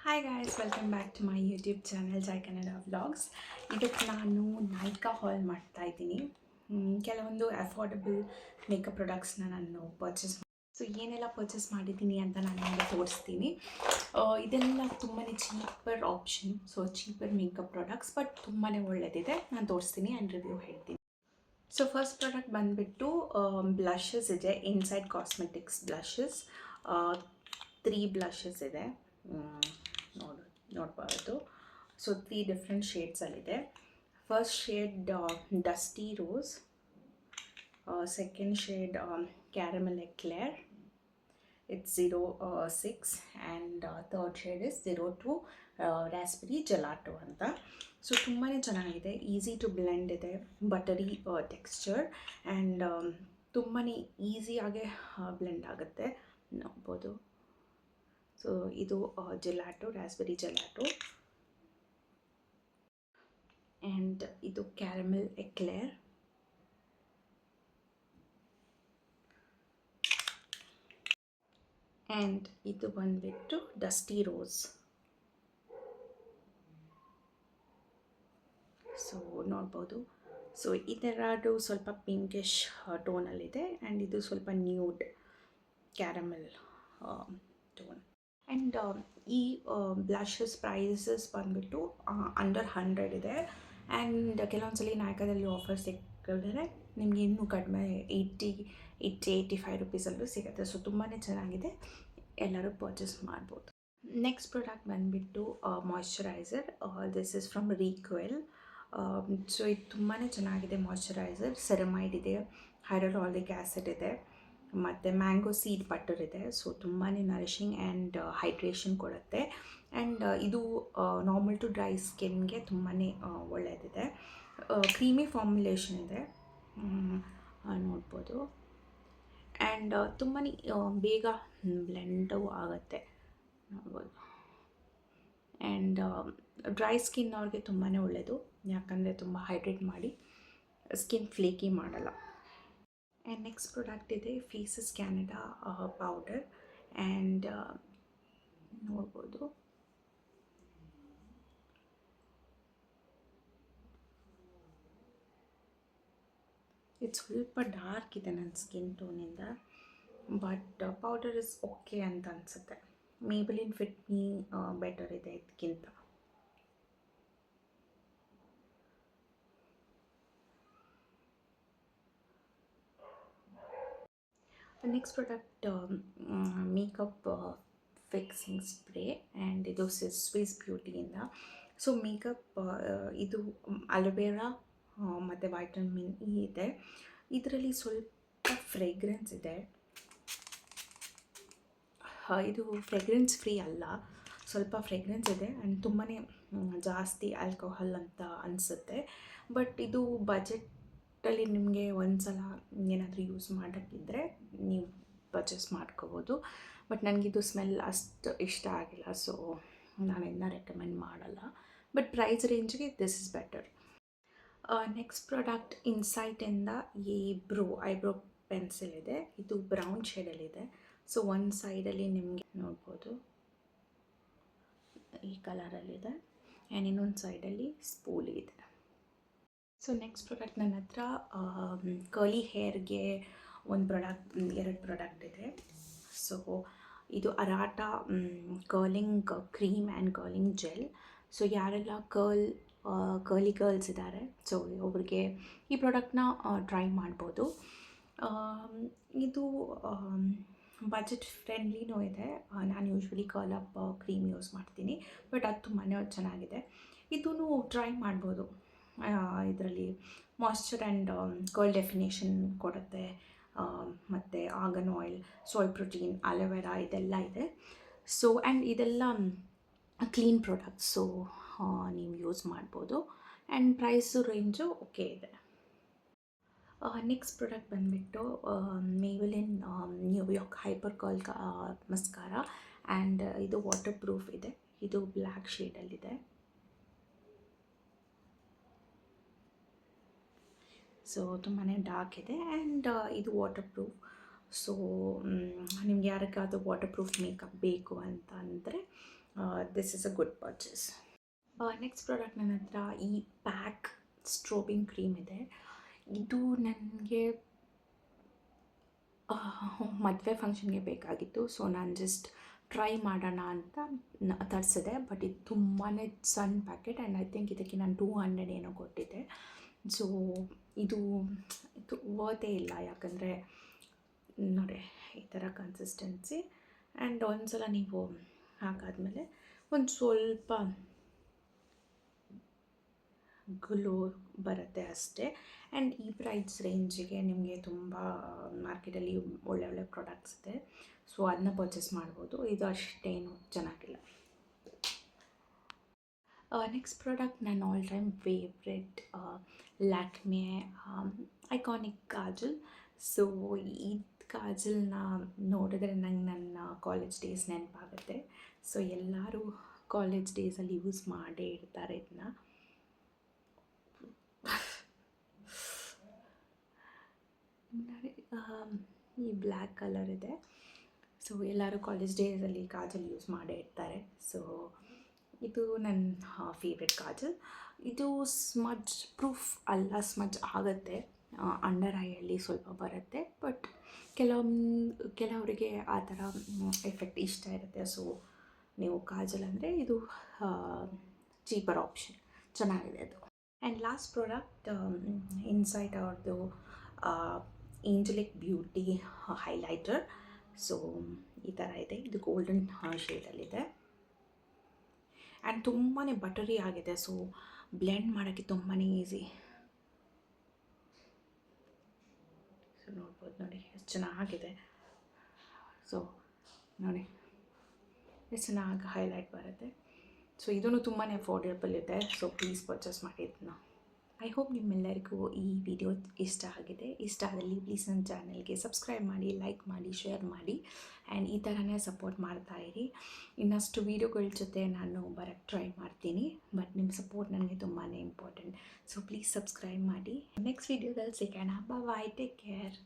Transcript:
Hi guys, welcome back to my YouTube channel Jai Kannada vlogs. ಇದಕ್ಕೆ ನಾನು ನೈಕಾ ಹಾಲ್ ಮಾಡ್ತಾ ಇದ್ದೀನಿ. ಕೆಲವೊಂದು ಅಫೋರ್ಡಬಲ್ ಮೇಕಪ್ ಪ್ರಾಡಕ್ಟ್ಸ್ನ ನಾನು ಪರ್ಚೇಸ್ ಸೊ ಏನೆಲ್ಲ ಪರ್ಚೇಸ್ ಮಾಡಿದ್ದೀನಿ ಅಂತ ನಾನು ನಿಮಗೆ ತೋರಿಸ್ತೀನಿ. ಇದೆಲ್ಲ ತುಂಬಾ cheaper option, so cheaper makeup products, but ತುಂಬಾ ಒಳ್ಳೆಯದಿದೆ. ನಾನು ತೋರಿಸ್ತೀನಿ ಆ್ಯಂಡ್ ರಿವ್ಯೂ ಹೇಳ್ತೀನಿ. ಸೊ ಫಸ್ಟ್ ಪ್ರಾಡಕ್ಟ್ ಬಂದುಬಿಟ್ಟು ಬ್ಲಷಸ್ ಇದೆ. ಇನ್ಸೈಡ್ ಕಾಸ್ಮೆಟಿಕ್ಸ್ ಬ್ಲಷಸ್ 3 ಬ್ಲಷಸ್ ಇದೆ. ನೋಡ್ಬಾರ್ದು. ಸೊ 3 ಡಿಫ್ರೆಂಟ್ ಶೇಡ್ಸಲ್ಲಿದೆ. First shade dusty rose, second shade caramel eclair, it's 06, and third shade is 02 raspberry gelato ಅಂತ. ಸೊ ತುಂಬಾ ಚೆನ್ನಾಗಿದೆ, ಈಸಿ ಟು ಬ್ಲೆಂಡ್ ಇದೆ, ಬಟರಿ ಟೆಕ್ಸ್ಚರ್ ಆ್ಯಂಡ್ ತುಂಬಾ ಈಸಿಯಾಗೆ ಬ್ಲೆಂಡ್ ಆಗುತ್ತೆ, ನೋಡ್ಬೋದು. ಸೊ ಇದು ಜೆಲಾಟೋ, ರಾಸ್ಬೆರಿ ಜೆಲಾಟೋ, ಆ್ಯಂಡ್ ಇದು ಕ್ಯಾರಮೆಲ್ ಎಕ್ಲೇರ್, ಆ್ಯಂಡ್ ಇದು ಬಂದುಬಿಟ್ಟು ಡಸ್ಟಿ ರೋಸ್. ಸೊ ನೋಡ್ಬೋದು. ಸೊ ಇದೆರಡು ಸ್ವಲ್ಪ ಪಿಂಕಿಶ್ ಟೋನಲ್ಲಿದೆ, ಆ್ಯಂಡ್ ಇದು ಸ್ವಲ್ಪ ನ್ಯೂಡ್ ಕ್ಯಾರಮೆಲ್ ಟೋನ್. ಆ್ಯಂಡ್ ಈ ಬ್ಲಷಸ್ ಪ್ರೈಸಸ್ ಬಂದುಬಿಟ್ಟು ಅಂಡರ್ 100 ಇದೆ. ಆ್ಯಂಡ್ ಕೆಲವೊಂದು ಸಲ ನಾಯಕದಲ್ಲಿ ಆಫರ್ ಸಿಕ್ಕಿದ್ರೆ ನಿಮಗೆ ಇನ್ನೂ ಕಡಿಮೆ 85 ರುಪೀಸಲ್ಲೂ ಸಿಗುತ್ತೆ. ಸೊ ತುಂಬಾ ಚೆನ್ನಾಗಿದೆ, ಎಲ್ಲರೂ ಪರ್ಚೇಸ್ ಮಾಡ್ಬೋದು. ನೆಕ್ಸ್ಟ್ ಪ್ರಾಡಕ್ಟ್ ಬಂದುಬಿಟ್ಟು moisturiser. This is from Reequil. So ಇದು ತುಂಬಾ ಚೆನ್ನಾಗಿದೆ ಮಾಯ್ಶ್ಚರೈಸರ್. ಸೆರಮೈಡ್ ಇದೆ, ಹೈಡ್ರೋಲಾಲಿಕ್ ಆ್ಯಸಿಡ್ ಇದೆ, ಮತ್ತು ಮ್ಯಾಂಗೋ ಸೀಡ್ ಬಟರ್ ಇದೆ. ಸೊ ತುಂಬಾ ನರಿಷಿಂಗ್ ಆ್ಯಂಡ್ ಹೈಡ್ರೇಷನ್ ಕೊಡುತ್ತೆ. ಆ್ಯಂಡ್ ಇದು ನಾರ್ಮಲ್ ಟು ಡ್ರೈ ಸ್ಕಿನ್ಗೆ ತುಂಬಾ ಒಳ್ಳೆಯದಿದೆ. ಕ್ರೀಮಿ ಫಾರ್ಮುಲೇಷನ್ ಇದೆ, ನೋಡ್ಬೋದು. ಆ್ಯಂಡ್ ತುಂಬಾ ಬೇಗ ಬ್ಲೆಂಡು ಆಗುತ್ತೆ, ನೋಡ್ಬೋದು. ಆ್ಯಂಡ್ ಡ್ರೈ ಸ್ಕಿನ್ ಅವ್ರಿಗೆ ತುಂಬಾ ಒಳ್ಳೆಯದು, ಯಾಕಂದರೆ ತುಂಬ ಹೈಡ್ರೇಟ್ ಮಾಡಿ ಸ್ಕಿನ್ ಫ್ಲೇಕಿ ಮಾಡಲ್ಲ. ಆ್ಯಂಡ್ ನೆಕ್ಸ್ಟ್ ಪ್ರಾಡಕ್ಟ್ ಇದೆ ಫೇಸಸ್ ಕ್ಯಾನಡಾ ಪೌಡರ್, ಆ್ಯಂಡ್ ನೋಡ್ಬೋದು. ಇದು ಸ್ವಲ್ಪ ಡಾರ್ಕ್ ಇದೆ ನನ್ನ ಸ್ಕಿನ್ ಟೋನಿಂದ, ಬಟ್ ಪೌಡರ್ ಇಸ್ ಓಕೆ ಅಂತ ಅನಿಸುತ್ತೆ. ಮೇಬಲಿನ್ ಫಿಟ್ ಮೀ ಬೆಟರ್ ಇದೆ ಇದಕ್ಕಿಂತ. Next product makeup fixing spray, and ಇದು ಸ್ವಿಸ್ ಬ್ಯೂಟಿಯಿಂದ. ಸೊ ಮೇಕಪ್ ಇದು ಅಲೋವೆರಾ ಮತ್ತು ವೈಟಮಿನ್ ಇ ಇದೆ. ಇದರಲ್ಲಿ ಸ್ವಲ್ಪ ಫ್ರೇಗ್ರೆನ್ಸ್ ಇದೆ. ಇದು ಫ್ರೇಗ್ರೆನ್ಸ್ ಫ್ರೀ ಅಲ್ಲ, ಸ್ವಲ್ಪ ಫ್ರೇಗ್ರೆನ್ಸ್ ಇದೆ, ಆ್ಯಂಡ್ ತುಂಬಾ ಜಾಸ್ತಿ ಆಲ್ಕೋಹಾಲ್ ಅಂತ ಅನಿಸುತ್ತೆ. ಬಟ್ ಇದು ಬಜೆಟಲ್ಲಿ ನಿಮಗೆ ಒಂದು ಸಲ ಏನಾದರೂ ಯೂಸ್ ಮಾಡೋಕ್ಕಿದ್ರೆ ನೀವು ಪರ್ಚೇಸ್ ಮಾಡ್ಕೋಬೋದು. ಬಟ್ ನನಗಿದು ಸ್ಮೆಲ್ ಅಷ್ಟು ಇಷ್ಟ ಆಗಿಲ್ಲ, ಸೊ ನಾನು ಇದನ್ನ ರೆಕಮೆಂಡ್ ಮಾಡಲ್ಲ. ಬಟ್ ಪ್ರೈಸ್ ರೇಂಜ್ಗೆ this is better. Next product ಇನ್ಸೈಟಿಂದ ಐಬ್ರೋ ಪೆನ್ಸಿಲ್ ಇದೆ. ಇದು ಬ್ರೌನ್ ಶೇಡಲ್ಲಿದೆ. ಸೊ ಒಂದು ಸೈಡಲ್ಲಿ ನಿಮಗೆ ನೋಡ್ಬೋದು ಈ ಕಲರಲ್ಲಿದೆ, ಆ್ಯಂಡ್ ಇನ್ನೊಂದು ಸೈಡಲ್ಲಿ ಸ್ಪೂಲಿ ಇದೆ. ಸೊ ನೆಕ್ಸ್ಟ್ ಪ್ರಾಡಕ್ಟ್ ನನ್ನ ಹತ್ರ ಕರ್ಲಿ ಹೇರ್ಗೆ ಎರಡು ಪ್ರಾಡಕ್ಟ್ ಇದೆ. ಸೊ ಇದು Arata curling cream and curling gel. So ಯಾರೆಲ್ಲ ಕರ್ಲಿ ಗರ್ಲ್ಸ್ ಇದ್ದಾರೆ, ಸೊ ಒಬ್ರಿಗೆ ಈ ಪ್ರಾಡಕ್ಟ್ನ ಟ್ರೈ ಮಾಡ್ಬೋದು. ಇದು ಬಜೆಟ್ ಫ್ರೆಂಡ್ಲಿನೂ ಇದೆ. ನಾನು ಯೂಶ್ವಲಿ ಕರ್ಲಪ್ ಕ್ರೀಮ್ ಯೂಸ್ ಮಾಡ್ತೀನಿ, ಬಟ್ ಅದು ತುಂಬಾ ಚೆನ್ನಾಗಿದೆ. ಇದೂ ಟ್ರೈ ಮಾಡ್ಬೋದು. ಇದರಲ್ಲಿ ಮಾಯ್ಶ್ಚರ್ ಆ್ಯಂಡ್ ಕರ್ಲ್ ಡೆಫಿನೇಷನ್ ಕೊಡುತ್ತೆ, ಮತ್ತು argan oil, soy protein, aloe vera ಇದೆಲ್ಲ ಇದೆ. ಸೊ ಆ್ಯಂಡ್ ಇದೆಲ್ಲ ಕ್ಲೀನ್ ಪ್ರಾಡಕ್ಟ್ಸ್, ಸೊ ನೀವು ಯೂಸ್ ಮಾಡ್ಬೋದು, ಆ್ಯಂಡ್ ಪ್ರೈಸು ರೇಂಜು ಓಕೆ ಇದೆ. ನೆಕ್ಸ್ಟ್ ಪ್ರಾಡಕ್ಟ್ ಬಂದುಬಿಟ್ಟು Maybelline New York hyper curl mascara, and ಇದು ವಾಟರ್ ಪ್ರೂಫ್ ಇದೆ. ಇದು ಬ್ಲ್ಯಾಕ್ ಶೇಡಲ್ಲಿದೆ. ಸೊ ತುಂಬಾ ಡಾರ್ಕ್ ಇದೆ, ಆ್ಯಂಡ್ ಇದು ವಾಟರ್ ಪ್ರೂಫ್. ಸೊ ನಿಮ್ಗೆ ಯಾರಿಗಾದರೂ ವಾಟರ್ ಪ್ರೂಫ್ ಮೇಕಪ್ ಬೇಕು ಅಂತ ಅಂದರೆ this is a good purchase. Next product ನನ್ನ ಹತ್ರ ಈ ಪ್ಯಾಕ್ ಸ್ಟ್ರೋಬಿಂಗ್ ಕ್ರೀಮ್ ಇದೆ. ಇದು ನನಗೆ ಮದುವೆ ಫಂಕ್ಷನ್ಗೆ ಬೇಕಾಗಿತ್ತು. ಸೊ ನಾನು ಜಸ್ಟ್ ಟ್ರೈ ಮಾಡೋಣ ಅಂತ ತರಿಸಿದೆ. ಬಟ್ ಇದು ತುಂಬಾ ಸಣ್ಣ ಪ್ಯಾಕೆಟ್ ಆ್ಯಂಡ್ ಐ ಥಿಂಕ್ ಇದಕ್ಕೆ ನಾನು 200 ಏನೋ ಕೊಟ್ಟಿದ್ದೆ. ಸೊ ಇದು ವರ್ತೇ ಇಲ್ಲ, ಯಾಕಂದರೆ ನೋಡಿ ಈ ಥರ ಕನ್ಸಿಸ್ಟೆನ್ಸಿ. ಆ್ಯಂಡ್ ಒಂದು ಸಲ ನೀವು ಹಾಕಾದ್ಮೇಲೆ ಒಂದು ಸ್ವಲ್ಪ ಗ್ಲೋ ಬರುತ್ತೆ ಅಷ್ಟೇ. ಆ್ಯಂಡ್ ಈ ಪ್ರೈಸ್ ರೇಂಜಿಗೆ ನಿಮಗೆ ತುಂಬ ಮಾರ್ಕೆಟಲ್ಲಿ ಒಳ್ಳೆ ಪ್ರಾಡಕ್ಟ್ಸ್ ಇದೆ. ಸೊ ಅದನ್ನ ಪರ್ಚೇಸ್ ಮಾಡ್ಬೋದು. ಇದು ಅಷ್ಟೇನು ಚೆನ್ನಾಗಿಲ್ಲ. ನೆಕ್ಸ್ಟ್ ಪ್ರಾಡಕ್ಟ್ ನನ್ನ all time favourite Lakme iconic Kajal. So ಈ ಕಾಜಲ್ನ ನೋಡಿದ್ರೆ ನಂಗೆ ನನ್ನ ಕಾಲೇಜ್ ಡೇಸ್ ನೆನಪಾಗುತ್ತೆ. ಸೊ ಎಲ್ಲರೂ ಕಾಲೇಜ್ ಡೇಸಲ್ಲಿ ಯೂಸ್ ಮಾಡೇ ಇರ್ತಾರೆ ಇದನ್ನ. ಈ ಬ್ಲ್ಯಾಕ್ ಕಲರ್ ಇದೆ. ಸೊ ಎಲ್ಲರೂ ಕಾಲೇಜ್ ಡೇಸಲ್ಲಿ ಕಾಜಲ್ ಯೂಸ್ ಮಾಡೇ ಇರ್ತಾರೆ. ಸೊ ಇದು ನನ್ನ ಫೇವ್ರೆಟ್ ಕಾಜಲ್. ಇದು ಸ್ಮಜ್ ಪ್ರೂಫ್ ಅಲ್ಲ, ಸ್ಮಜ್ ಆಗುತ್ತೆ, ಅಂಡರ್ ಐಯಲ್ಲಿ ಸ್ವಲ್ಪ ಬರುತ್ತೆ. ಬಟ್ ಕೆಲವರಿಗೆ ಆ ಥರ ಎಫೆಕ್ಟ್ ಇಷ್ಟ ಇರುತ್ತೆ. ಸೊ ನೀವು ಕಾಜಲ್ ಅಂದರೆ ಇದು ಚೀಪರ್ ಆಪ್ಷನ್, ಚೆನ್ನಾಗಿದೆ ಅದು. ಆ್ಯಂಡ್ ಲಾಸ್ಟ್ ಪ್ರಾಡಕ್ಟ್ ಇನ್ಸೈಟ್ ಅವ್ರದ್ದು ಏಂಜಲಿಕ್ ಬ್ಯೂಟಿ ಹೈಲೈಟರ್. ಸೊ ಈ ಥರ ಇದೆ. ಇದು ಗೋಲ್ಡನ್ ಶೇಡಲ್ಲಿದೆ ಆ್ಯಂಡ್ ತುಂಬಾ ಬಟರಿ ಆಗಿದೆ. ಸೊ ಬ್ಲೆಂಡ್ ಮಾಡೋಕ್ಕೆ ತುಂಬಾ ಈಸಿ. ಸೊ ನೋಡ್ಬೋದು, ನೋಡಿ ಎಷ್ಟು ಚೆನ್ನಾಗಿದೆ. ಸೊ ನೋಡಿ ಎಷ್ಟು ಚೆನ್ನಾಗಿ ಹೈಲೈಟ್ ಬರುತ್ತೆ. ಸೊ ಇದೂ ತುಂಬಾ ಅಫೋರ್ಡೆಬಲ್ ಇದೆ. ಸೊ ಪ್ಲೀಸ್ ಪರ್ಚೇಸ್ ಮಾಡಿ ಇದನ್ನ. ಐ ಹೋಪ್ ನಿಮ್ಮೆಲ್ಲರಿಗೂ ಈ ವಿಡಿಯೋ ಇಷ್ಟ ಆಗಿದೆ. ಇಷ್ಟ ಆದಲ್ಲಿ ಪ್ಲೀಸ್ ನನ್ನ ಚಾನಲ್ಗೆ ಸಬ್ಸ್ಕ್ರೈಬ್ ಮಾಡಿ, ಲೈಕ್ ಮಾಡಿ, ಶೇರ್ ಮಾಡಿ ಆ್ಯಂಡ್ ಈ ಥರನೇ ಸಪೋರ್ಟ್ ಮಾಡ್ತಾಯಿರಿ. ಇನ್ನಷ್ಟು ವೀಡಿಯೋಗಳ ಜೊತೆ ನಾನು ಬರೋಕ್ಕೆ ಟ್ರೈ ಮಾಡ್ತೀನಿ. ಬಟ್ ನಿಮ್ಮ ಸಪೋರ್ಟ್ ನನಗೆ ತುಂಬಾ ಇಂಪಾರ್ಟೆಂಟ್. ಸೊ ಪ್ಲೀಸ್ ಸಬ್ಸ್ಕ್ರೈಬ್ ಮಾಡಿ. ನೆಕ್ಸ್ಟ್ ವೀಡಿಯೋದಲ್ಲಿ ಸಿಗೋಣ. ಬಾಯ್, ಟೇಕ್ ಕೇರ್.